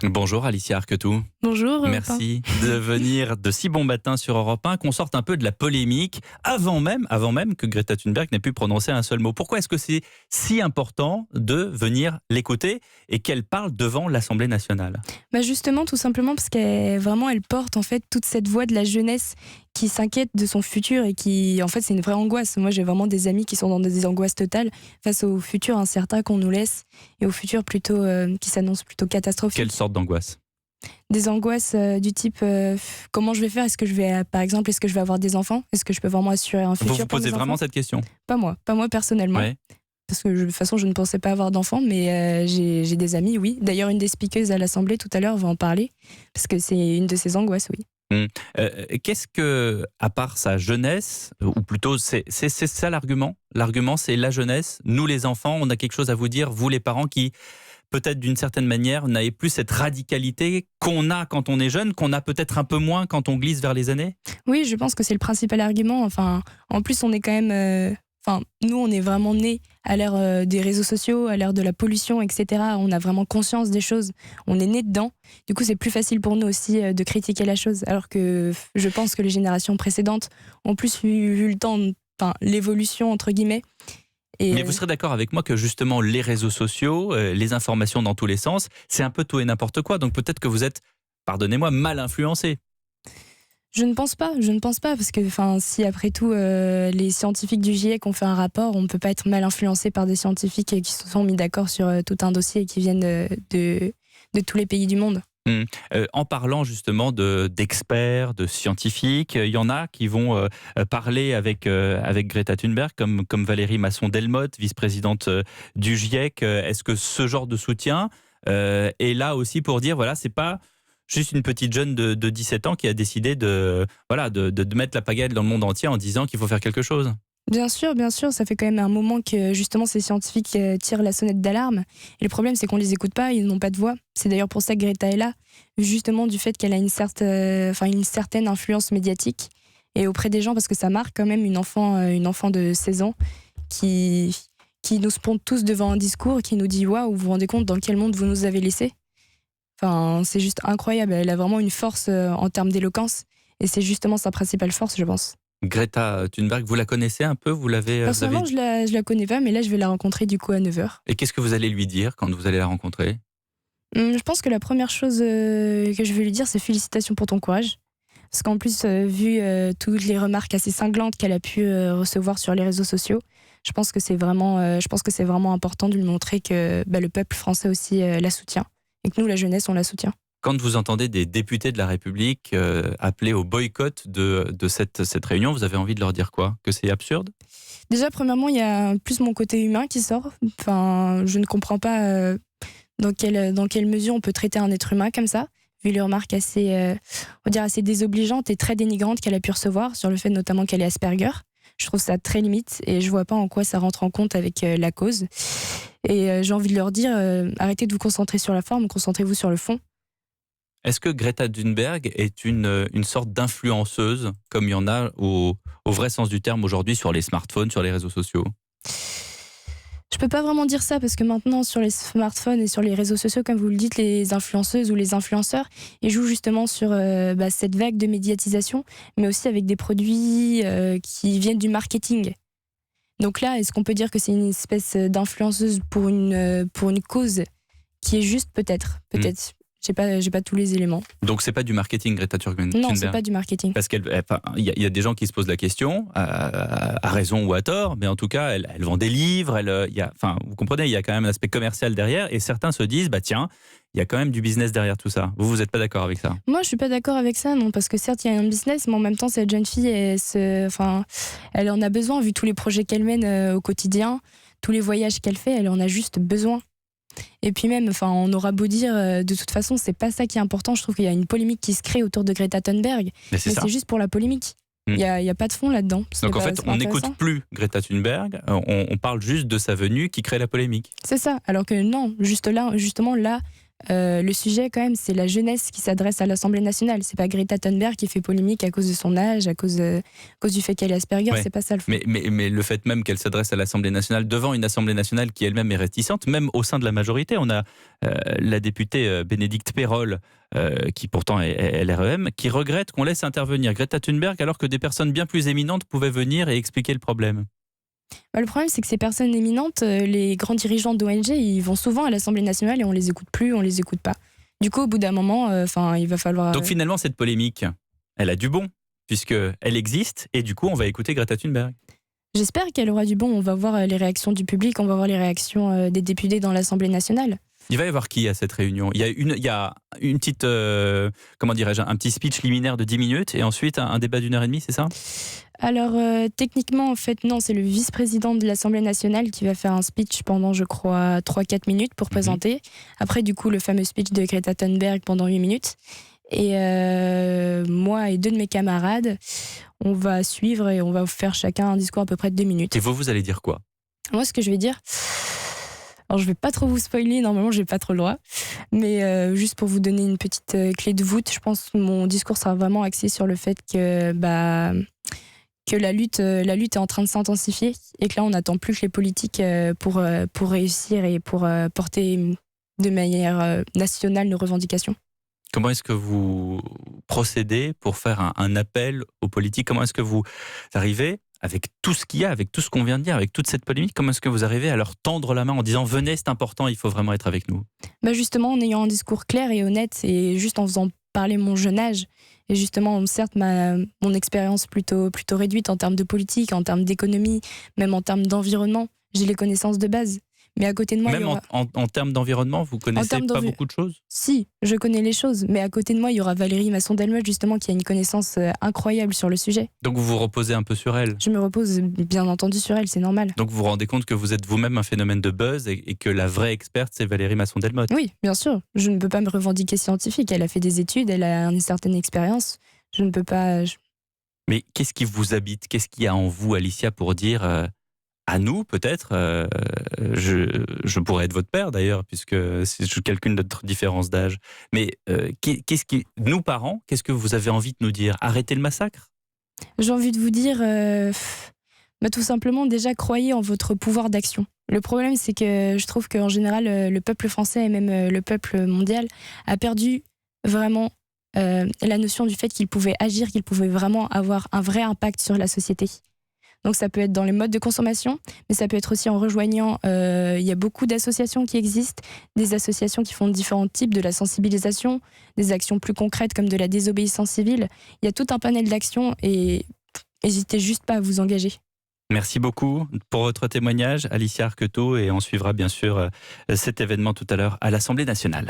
Bonjour Alicia Arquetou. Bonjour. Merci de venir de si bon matin sur Europe 1, qu'on sorte un peu de la polémique avant même que Greta Thunberg n'ait pu prononcer un seul mot. Pourquoi est-ce que c'est si important de venir l'écouter et qu'elle parle devant l'Assemblée nationale ? Justement, tout simplement parce qu'elle porte en fait toute cette voix de la jeunesse qui s'inquiète de son futur et qui, en fait, c'est une vraie angoisse. Moi, j'ai vraiment des amis qui sont dans des angoisses totales face au futur incertain qu'on nous laisse et au futur plutôt qui s'annonce plutôt catastrophique. Quelle sorte d'angoisse ? Des angoisses du type comment je vais faire ? Est-ce que je vais avoir des enfants ? Est-ce que je peux vraiment assurer un futur ? Vous vous posez vraiment cette question ? Pas moi personnellement. Ouais. Parce que de toute façon, je ne pensais pas avoir d'enfants, mais j'ai des amis, oui. D'ailleurs, une des speakers à l'Assemblée tout à l'heure va en parler, parce que c'est une de ses angoisses, oui. Qu'est-ce que, à part sa jeunesse, ou plutôt c'est ça l'argument ? L'argument, c'est la jeunesse, nous les enfants, on a quelque chose à vous dire, vous les parents qui, peut-être d'une certaine manière, n'avez plus cette radicalité qu'on a quand on est jeune, qu'on a peut-être un peu moins quand on glisse vers les années ? Oui, je pense que c'est le principal argument. Enfin, en plus, on est quand même... nous, on est vraiment nés à l'ère des réseaux sociaux, à l'ère de la pollution, etc. On a vraiment conscience des choses. On est nés dedans. Du coup, c'est plus facile pour nous aussi de critiquer la chose. Alors que je pense que les générations précédentes ont plus eu le temps, l'évolution, entre guillemets. Mais vous serez d'accord avec moi que justement les réseaux sociaux, les informations dans tous les sens, c'est un peu tout et n'importe quoi. Donc peut-être que vous êtes, pardonnez-moi, mal influencé. Je ne pense pas, parce que si après tout les scientifiques du GIEC ont fait un rapport, on ne peut pas être mal influencé par des scientifiques qui se sont mis d'accord sur tout un dossier et qui viennent de tous les pays du monde. En parlant justement d'experts, de scientifiques, il y en a qui vont parler avec Greta Thunberg, comme Valérie Masson-Delmotte, vice-présidente du GIEC. Est-ce que ce genre de soutien est là aussi pour dire, voilà, c'est pas juste une petite jeune de 17 ans qui a décidé de mettre la pagaille dans le monde entier en disant qu'il faut faire quelque chose. Bien sûr, ça fait quand même un moment que justement ces scientifiques tirent la sonnette d'alarme. Et le problème, c'est qu'on les écoute pas, ils n'ont pas de voix. C'est d'ailleurs pour ça que Greta est là, justement du fait qu'elle a une certaine influence médiatique et auprès des gens, parce que ça marque quand même une enfant de 16 ans qui nous sponde tous devant un discours, qui nous dit « Waouh, vous vous rendez compte dans quel monde vous nous avez laissés ?» C'est juste incroyable, elle a vraiment une force en termes d'éloquence et c'est justement sa principale force, je pense. Greta Thunberg, vous la connaissez un peu ? Vous l'avez Personnellement, je la connais pas, mais là, je vais la rencontrer du coup à 9h. Et qu'est-ce que vous allez lui dire quand vous allez la rencontrer ? Je pense que la première chose que je vais lui dire, c'est félicitations pour ton courage. Parce qu'en plus, vu toutes les remarques assez cinglantes qu'elle a pu recevoir sur les réseaux sociaux, je pense que c'est vraiment important de lui montrer que le peuple français aussi la soutient. Et que nous, la jeunesse, on la soutient. Quand vous entendez des députés de la République appeler au boycott de cette réunion, vous avez envie de leur dire quoi ? Que c'est absurde ? Déjà, premièrement, il y a plus mon côté humain qui sort. Je ne comprends pas dans quelle mesure on peut traiter un être humain comme ça, vu les remarques assez désobligeantes et très dénigrantes qu'elle a pu recevoir sur le fait notamment qu'elle est Asperger. Je trouve ça très limite et je vois pas en quoi ça rentre en compte avec la cause. Et j'ai envie de leur dire, arrêtez de vous concentrer sur la forme, concentrez-vous sur le fond. Est-ce que Greta Thunberg est une sorte d'influenceuse, comme il y en a au vrai sens du terme aujourd'hui sur les smartphones, sur les réseaux sociaux ? Je peux pas vraiment dire ça parce que maintenant sur les smartphones et sur les réseaux sociaux, comme vous le dites, les influenceuses ou les influenceurs, ils jouent justement sur cette vague de médiatisation, mais aussi avec des produits qui viennent du marketing. Donc là, est-ce qu'on peut dire que c'est une espèce d'influenceuse pour une cause qui est juste peut-être. J'ai pas tous les éléments. Donc c'est pas du marketing, Greta Thunberg ? Non, c'est pas du marketing. Parce qu'il y a des gens qui se posent la question, à raison ou à tort, mais en tout cas, elle vend des livres, vous comprenez, il y a quand même un aspect commercial derrière, et certains se disent, tiens, il y a quand même du business derrière tout ça. Vous n'êtes pas d'accord avec ça ? Moi, je suis pas d'accord avec ça, non, parce que certes, il y a un business, mais en même temps, cette jeune fille, elle en a besoin, vu tous les projets qu'elle mène au quotidien, tous les voyages qu'elle fait, elle en a juste besoin. Et puis même, on aura beau dire, de toute façon, c'est pas ça qui est important. Je trouve qu'il y a une polémique qui se crée autour de Greta Thunberg, mais c'est juste pour la polémique. Il y a pas de fond là-dedans. Donc en fait, on n'écoute plus Greta Thunberg, on parle juste de sa venue qui crée la polémique. C'est ça, alors que non, justement là, Le sujet, quand même, c'est la jeunesse qui s'adresse à l'Assemblée nationale. C'est pas Greta Thunberg qui fait polémique à cause de son âge, à cause du fait qu'elle est Asperger. Ouais. C'est pas ça le fond. Mais le fait même qu'elle s'adresse à l'Assemblée nationale, devant une Assemblée nationale qui elle-même est réticente, même au sein de la majorité, on a la députée Bénédicte Pérolle, qui pourtant est LREM, qui regrette qu'on laisse intervenir Greta Thunberg alors que des personnes bien plus éminentes pouvaient venir et expliquer le problème. Le problème, c'est que ces personnes éminentes, les grands dirigeants d'ONG, ils vont souvent à l'Assemblée nationale et on les écoute plus, on les écoute pas. Du coup, au bout d'un moment, il va falloir. Donc finalement, cette polémique, elle a du bon, puisqu'elle existe, et du coup, on va écouter Greta Thunberg. J'espère qu'elle aura du bon. On va voir les réactions du public, on va voir les réactions des députés dans l'Assemblée nationale. Il va y avoir qui à cette réunion ? Il y a une petite, comment dirais-je, un petit speech liminaire de 10 minutes et ensuite un débat d'1h30, c'est ça ? Alors, techniquement, en fait, non, c'est le vice-président de l'Assemblée nationale qui va faire un speech pendant, je crois, 3-4 minutes pour présenter. Après, du coup, le fameux speech de Greta Thunberg pendant 8 minutes. Et moi et 2 de mes camarades, on va suivre et on va faire chacun un discours à peu près de 2 minutes. Et vous allez dire quoi ? Moi, ce que je vais dire... Alors, je vais pas trop vous spoiler, normalement, j'ai pas trop le droit. Mais juste pour vous donner une petite clé de voûte, je pense que mon discours sera vraiment axé sur le fait que la lutte est en train de s'intensifier et que là, on n'attend plus que les politiques pour réussir et pour porter de manière nationale nos revendications. Comment est-ce que vous procédez pour faire un appel aux politiques ? Comment est-ce que vous arrivez, avec tout ce qu'il y a, avec tout ce qu'on vient de dire, avec toute cette polémique, comment est-ce que vous arrivez à leur tendre la main en disant « Venez, c'est important, il faut vraiment être avec nous ». Justement, en ayant un discours clair et honnête et juste en faisant parler mon jeune âge. Et justement, certes, mon expérience plutôt réduite en termes de politique, en termes d'économie, même en termes d'environnement, j'ai les connaissances de base. Mais à côté de moi, même en termes d'environnement, vous connaissez pas beaucoup de choses ? Si, je connais les choses, mais à côté de moi, il y aura Valérie Masson-Delmotte, justement, qui a une connaissance incroyable sur le sujet. Donc vous vous reposez un peu sur elle ? Je me repose bien entendu sur elle, c'est normal. Donc vous vous rendez compte que vous êtes vous-même un phénomène de buzz et que la vraie experte, c'est Valérie Masson-Delmotte ? Oui, bien sûr. Je ne peux pas me revendiquer scientifique. Elle a fait des études, elle a une certaine expérience. Je ne peux pas... Mais qu'est-ce qui vous habite ? Qu'est-ce qu'il y a en vous, Alicia, pour dire... à nous, peut-être, je pourrais être votre père d'ailleurs, puisque je calcule notre différence d'âge. Mais nous parents, qu'est-ce que vous avez envie de nous dire ? Arrêtez le massacre ? J'ai envie de vous dire, tout simplement, déjà, croyez en votre pouvoir d'action. Le problème, c'est que je trouve qu'en général, le peuple français et même le peuple mondial a perdu vraiment la notion du fait qu'il pouvait agir, qu'il pouvait vraiment avoir un vrai impact sur la société. Donc ça peut être dans les modes de consommation, mais ça peut être aussi en rejoignant, il y a beaucoup d'associations qui existent, des associations qui font différents types, de la sensibilisation, des actions plus concrètes comme de la désobéissance civile. Il y a tout un panel d'actions et n'hésitez juste pas à vous engager. Merci beaucoup pour votre témoignage, Alicia Arqueteau, et on suivra bien sûr cet événement tout à l'heure à l'Assemblée nationale.